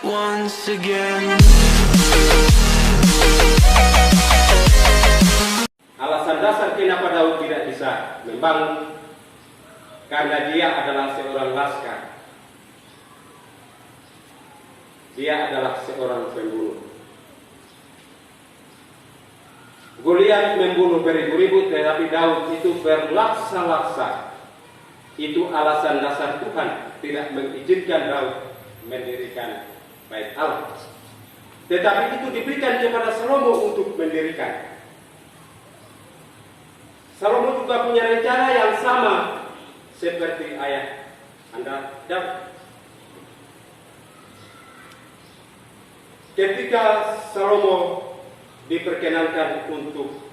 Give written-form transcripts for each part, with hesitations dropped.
Once again. Alasan dasar kenapa Daud tidak bisa membangun karena dia adalah seorang laskar. Dia adalah seorang pembunuh. Goliat membunuh beribu-ribu, tetapi Daud itu berlaksa-laksa. Itu alasan dasar Tuhan tidak mengizinkan Daud mendirikan bait Allah. Tetapi itu diberikan kepada Salomo untuk mendirikan. Salomo juga punya rencana yang sama seperti ayah Anda Daud. Ketika Salomo diperkenankan untuk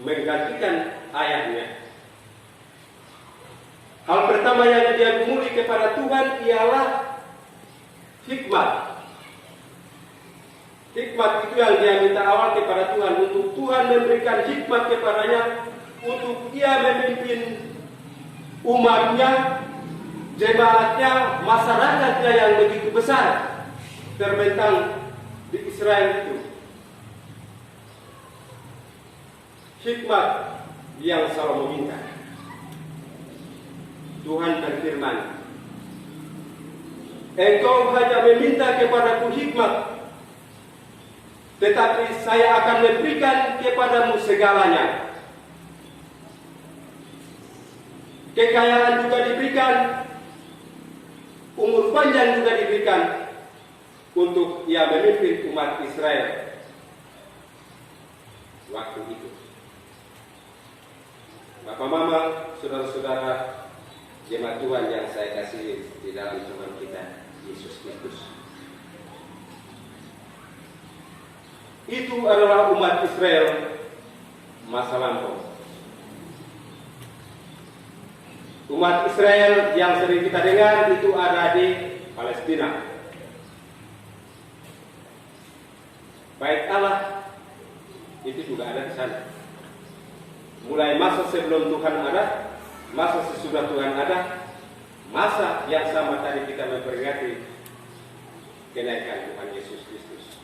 menggantikan ayahnya, hal pertama yang dia gumuli kepada Tuhan ialah hikmat. Hikmat itu yang dia minta awal kepada Tuhan, untuk Tuhan memberikan hikmat kepadanya untuk ia memimpin umatnya, jemaatnya, masyarakatnya yang begitu besar terbentang di Israel itu. Hikmat yang Salomo minta. Tuhan berfirman, engkau hanya meminta kepadaku hikmat, tetapi saya akan memberikan kepadamu segalanya. Kekayaan juga diberikan, umur panjang juga diberikan untuk ia memimpin umat Israel waktu itu. Bapak Mama, saudara-saudara, jemaat Tuhan yang saya kasih di dalam Tuhan kita Yesus Kristus. Itu adalah umat Israel masa lampau. Umat Israel yang sering kita dengar itu ada di Palestina. Bait Allah itu juga ada di sana. Mulai masa sebelum Tuhan ada, masa sesudah Tuhan ada, masa yang sama tadi kita memperingati kenaikan Tuhan Yesus Kristus.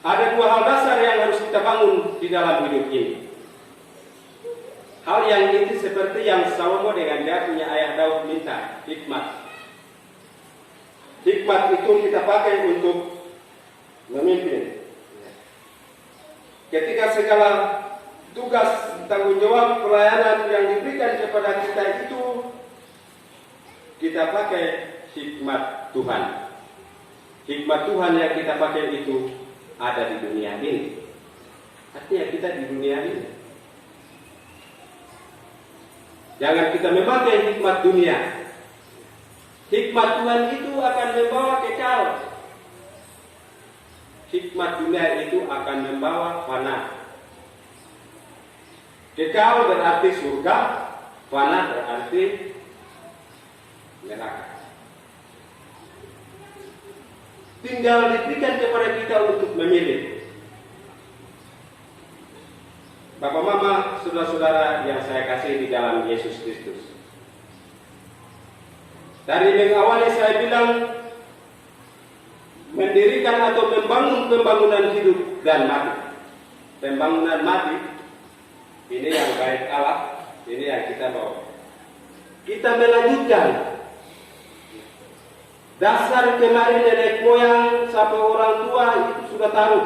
Ada dua hal dasar yang harus kita bangun di dalam hidup ini. Hal yang inti seperti yang Salomo dengan dia punya ayah Daud minta, hikmat. Hikmat itu kita pakai untuk memimpin. Ketika segala tugas, tanggung jawab, pelayanan yang diberikan kepada kita itu, kita pakai hikmat Tuhan. Hikmat Tuhan yang kita pakai itu ada di dunia ini. Artinya kita di dunia ini. Jangan kita memakai hikmat dunia. Hikmat Tuhan itu akan membawa kekal. Hikmat dunia itu akan membawa fana. Kekal berarti surga, fana berarti neraka. Tinggal diberikan kepada kita untuk memilih. Bapak Mama, saudara-saudara yang saya kasih di dalam Yesus Kristus. Dari mengawali saya bilang, mendirikan atau membangun pembangunan hidup dan mati. Pembangunan mati, ini yang baik Allah, ini yang kita bawa. Kita melanjutkan. Dasar kemarin nenek moyang sampai orang tua itu sudah tahu.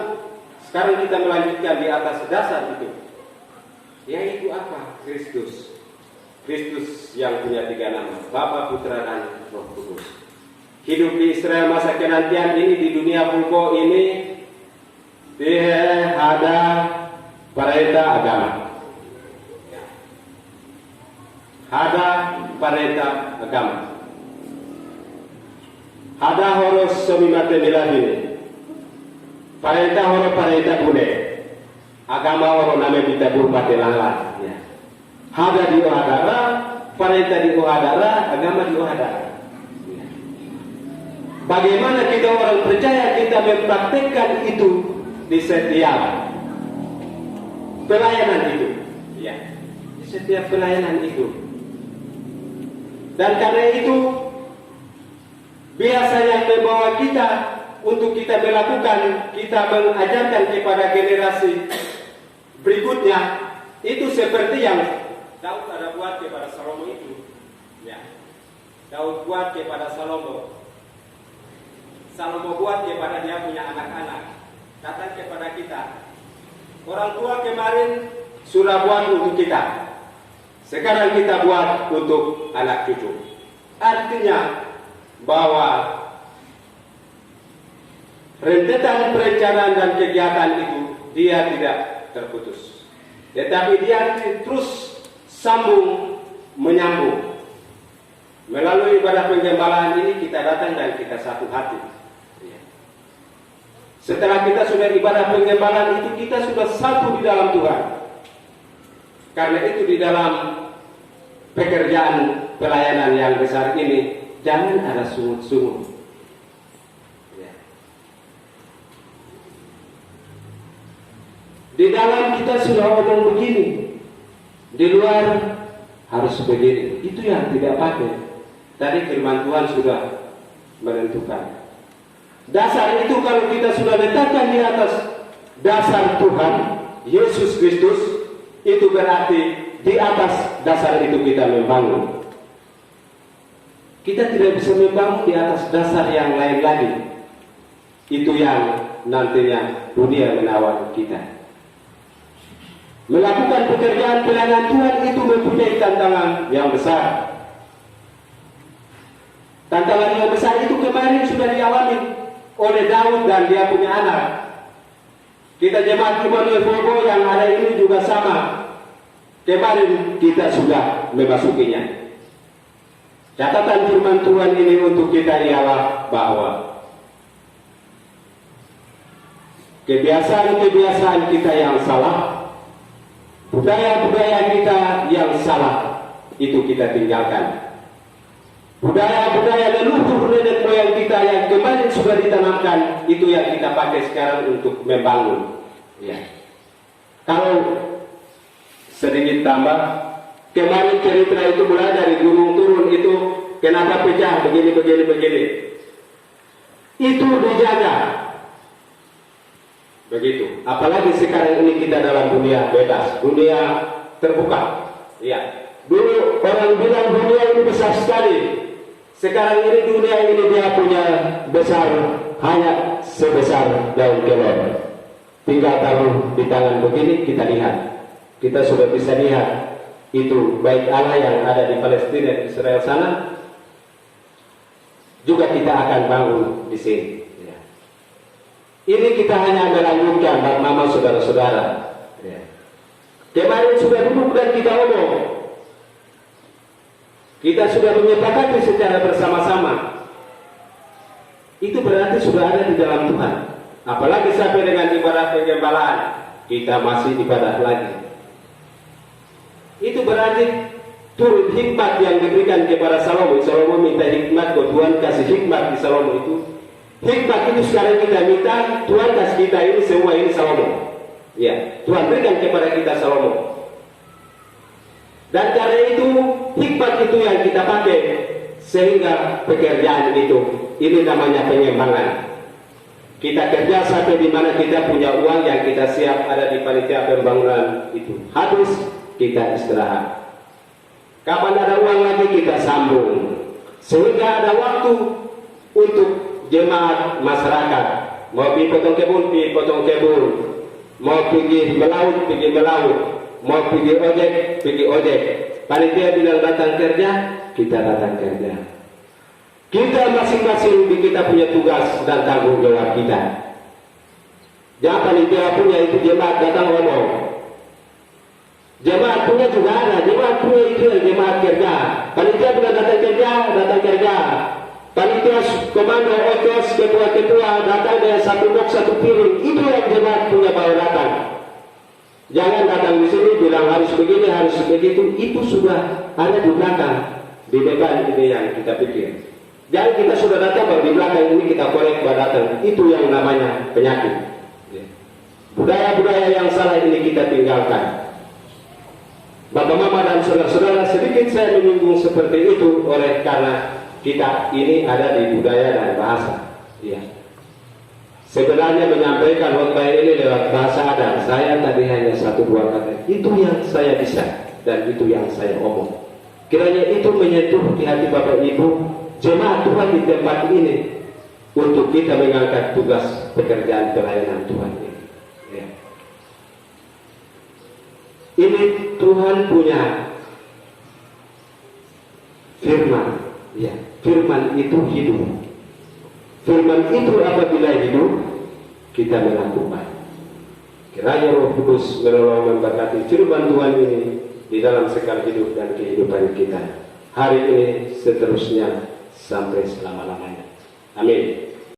Sekarang kita melanjutkan di atas dasar itu. Yaitu apa? Kristus. Kristus yang punya 3 nama, Bapa, Putra, dan Roh Kudus. Hidup di Israel masa kenantian ini, di dunia pulko ini, ada perintah agama. Ada perintah agama. Ada horos somimate milahini. Perintah horo perintah bude. Agama horo name kita berupa telangan. Ya. Ada di Ohadara, perintah di Ohadara, agama di Ohadara. Ya. Bagaimana kita orang percaya kita mempraktekkan itu di setiap pelayanan itu? Ya. Di setiap pelayanan itu. Dan karena itu biasanya membawa kita untuk kita melakukan, kita mengajarkan kepada generasi berikutnya, itu seperti yang Daud ada buat kepada Salomo itu. Ya. Daud buat kepada Salomo. Salomo buat kepada dia punya anak-anak. Datang kepada kita. Orang tua kemarin sudah buat untuk kita. Sekarang kita buat untuk anak cucu. Artinya bahwa rentetan perencanaan dan kegiatan itu dia tidak terputus, tetapi dia terus sambung menyambung. Melalui ibadah penggembalaan ini kita datang dan kita satu hati. Setelah kita sudah ibadah penggembalaan itu, kita sudah satu di dalam Tuhan. Karena itu di dalam pekerjaan pelayanan yang besar ini jangan ada sungut-sungut. Ya. Di dalam kita sudah ngomong begini, di luar harus begini. Itu yang tidak pakai. Tadi firman Tuhan sudah menentukan. Dasar itu kalau kita sudah letakkan di atas dasar Tuhan Yesus Kristus, itu berarti di atas dasar itu kita membangun. Kita tidak bisa membangun di atas dasar yang lain lagi. Itu yang nantinya dunia menawar kita. Melakukan pekerjaan pelayanan Tuhan itu mempunyai tantangan yang besar. Tantangan yang besar itu kemarin sudah dialami oleh Daud dan dia punya anak. Kita jemaat Immanuel Bobo yang ada ini juga sama. Kemarin kita sudah memasukinya. Catatan firman Tuhan ini untuk kita ialah bahwa kebiasaan-kebiasaan kita yang salah, budaya-budaya kita yang salah, itu kita tinggalkan. Budaya-budaya leluhur nenek moyang kita yang kemarin sudah ditanamkan, itu yang kita pakai sekarang untuk membangun. Ya. Kalau sedikit tambah, kemarin cerita itu mulai dari gunung turun itu kenapa pecah begini. Itu dijaga. Begitu. Apalagi sekarang ini kita dalam dunia bebas, dunia terbuka. Ya. Dulu orang bilang dunia ini besar sekali. Sekarang ini dunia ini dia punya besar hanya sebesar daun kelor. Tinggal taruh di tangan begini kita lihat. Kita sudah bisa lihat itu baik Allah yang ada di Palestina, Israel sana, juga kita akan bangun di sini. Ya. Ini kita hanya melanjutkan bang mama saudara-saudara. Ya. Kemarin sudah duduk dan kita omong. Kita sudah menyepakati secara bersama-sama. Itu berarti sudah ada di dalam Tuhan. Apalagi sampai dengan ibadah penggembalaan, kita masih ibadah lagi. Itu berarti turun hikmat yang diberikan kepada Salomo. Salomo minta hikmat, kok Tuhan kasih hikmat di Salomo itu. Hikmat itu sekarang kita minta, Tuhan kasih kita ini semua ini Salomo. Ya, Tuhan berikan kepada kita Salomo. Dan karena itu hikmat itu yang kita pakai sehingga pekerjaan itu, ini namanya pengembangan. Kita kerja sampai di mana kita punya uang yang kita siap ada di panitia pembangunan itu. Habis kita istirahat. Kapan ada uang lagi kita sambung. Sehingga ada waktu untuk jemaat masyarakat. Mau pergi potong kebun. Mau pergi melaut. Mau pergi ojek. Panitia bilang datang kerja, kita datang kerja. Kita masing-masing kita punya tugas dan tanggung jawab kita. Jangan panitia punya itu jemaat datang ngomong. Jemaat punya juga ada, jemaat punya itu jemaat kerja. Panitia bilang datang kerja. Panitia komando okos ketua datang dengan satu box satu piring. Itu yang jemaat punya bawa datang. Jangan datang di sini bilang harus begini, harus begitu. Itu sudah ada di belakang, di depan ini yang kita pikir. Jangan kita sudah datang baru di belakang ini kita korek baru datang. Itu yang namanya penyakit. Budaya-budaya yang salah ini kita tinggalkan. Bapak mama dan saudara-saudara, sedikit saya menyinggung seperti itu oleh karena kita ini ada di budaya dan bahasa. Ya. Sebenarnya menyampaikan khotbah ini lewat bahasa Adam, saya tadi hanya 1-2 kata. Itu yang saya bisa dan itu yang saya omong. Kiranya itu menyentuh di hati Bapak Ibu jemaat Tuhan di tempat ini untuk kita mengangkat tugas pekerjaan pelayanan Tuhan ini. Ya. Ini Tuhan punya firman. Ya, firman itu hidup. Firman itu apabila hidup, kita melakukan. Kiranya Roh Kudus menolong memberkati firman Tuhan ini di dalam sekal hidup dan kehidupan kita. Hari ini seterusnya sampai selama-lamanya. Amin.